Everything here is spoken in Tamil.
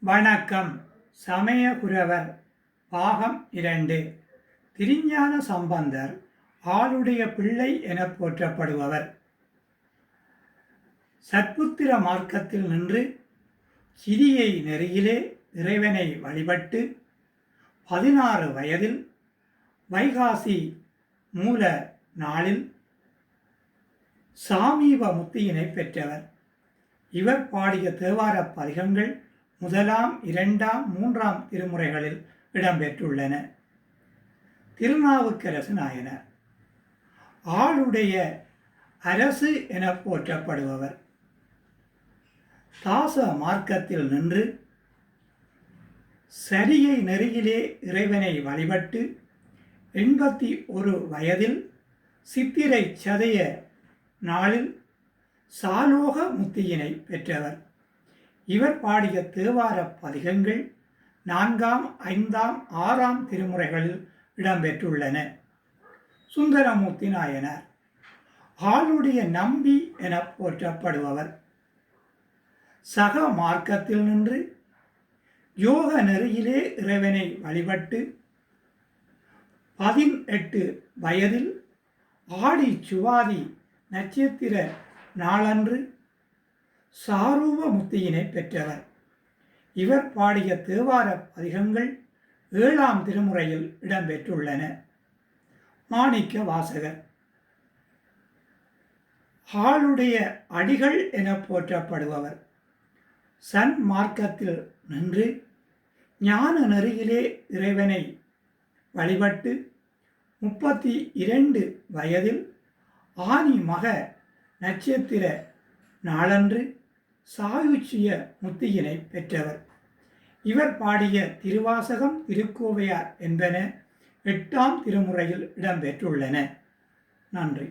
வணக்கம். சமயகுரவர் பாகம் 2. திருஞான சம்பந்தர் ஆளுடைய பிள்ளை எனப் போற்றப்படுபவர். சத்புத்திர மார்க்கத்தில் நின்று சிறியை நெறியிலே இறைவனை வழிபட்டு 16 வயதில் வைகாசி மூல நாளில் சாமீப முத்தியினை பெற்றவர். இவர் பாடிய தேவார பதிகங்கள் 1, 2, 3 திருமுறைகளில் இடம்பெற்றுள்ளன. திருநாவுக்கரசு நாயனார் ஆளுடைய அரசு என போற்றப்படுபவர். தாச மார்க்கத்தில் நின்று சரியை நெறியிலே இறைவனை வழிபட்டு 81 வயதில் சித்திரை சதய நாளில் சாலோக முத்தியினை பெற்றவர். இவர் பாடிய தேவார பதிகங்கள் 4, 5, 6 திருமுறைகளில் இடம்பெற்றுள்ளன. சுந்தரமூர்த்தி நாயனார் ஆளுடைய நம்பி என போற்றப்படுபவர். சக மார்க்கத்தில் நின்று யோக நெறியிலே இறைவனை வழிபட்டு 18 வயதில் ஆடி சுவாதி நட்சத்திர நாளன்று சாரூப முத்தியினை பெற்றவர். இவர் பாடிய தேவார பதிகங்கள் 7 திருமுறையில் இடம்பெற்றுள்ளன. மாணிக்க வாசகர் ஆளுடைய அடிகள் என போற்றப்படுபவர். சன் மார்க்கத்தில் நின்று ஞான நெறியிலே இறைவனை வழிபட்டு 32 வயதில் ஆனி மக நட்சத்திர நாளன்று சாயுச்சிய முத்தியினை பெற்றவர். இவர் பாடிய திருவாசகம், திருக்கோவையார் என்பன 8 திருமுறையில் இடம்பெற்றுள்ளன. நன்றி.